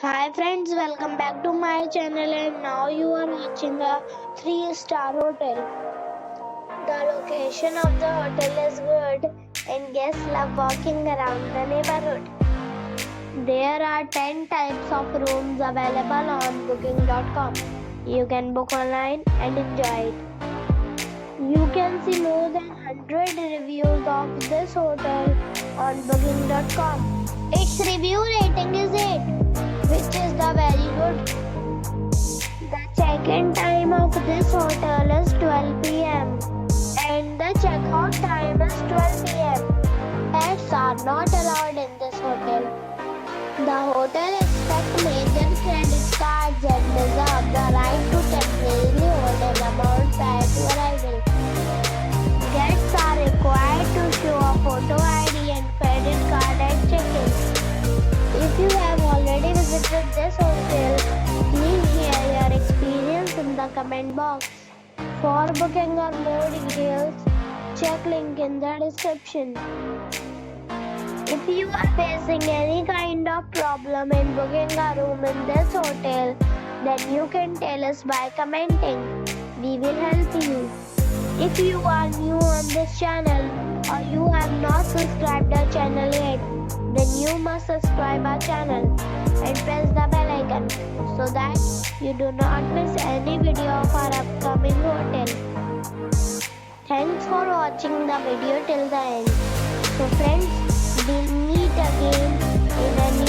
Hi friends, welcome back to my channel and now you are watching a 3-star hotel. The location of the hotel is good and guests love walking around the neighborhood. There are 10 types of rooms available on booking.com. You can book online and enjoy it. You can see more than 100 reviews of this hotel on booking.com. Its review rating is 8, which is the very good. The check-in time of this hotel is 12 p.m. and the check-out time is 12 p.m. Pets are not allowed in this hotel. The hotel accepts major credit cards and reserves the right to temporarily hold an amount prior to arrival. Guests are required to show a photo ID and credit card at check-in. If you have already visited this hotel, please share your experience in the comment box. For booking or more details, check link in the description. If you are facing any kind of problem in booking a room in this hotel, then you can tell us by commenting. We will help you. If you are new on this channel or you have not subscribed our channel yet, then you must subscribe our channel and press the bell icon so that you do not miss any video of our upcoming hotel. Thanks for watching the video till the end. So friends, we'll meet again in a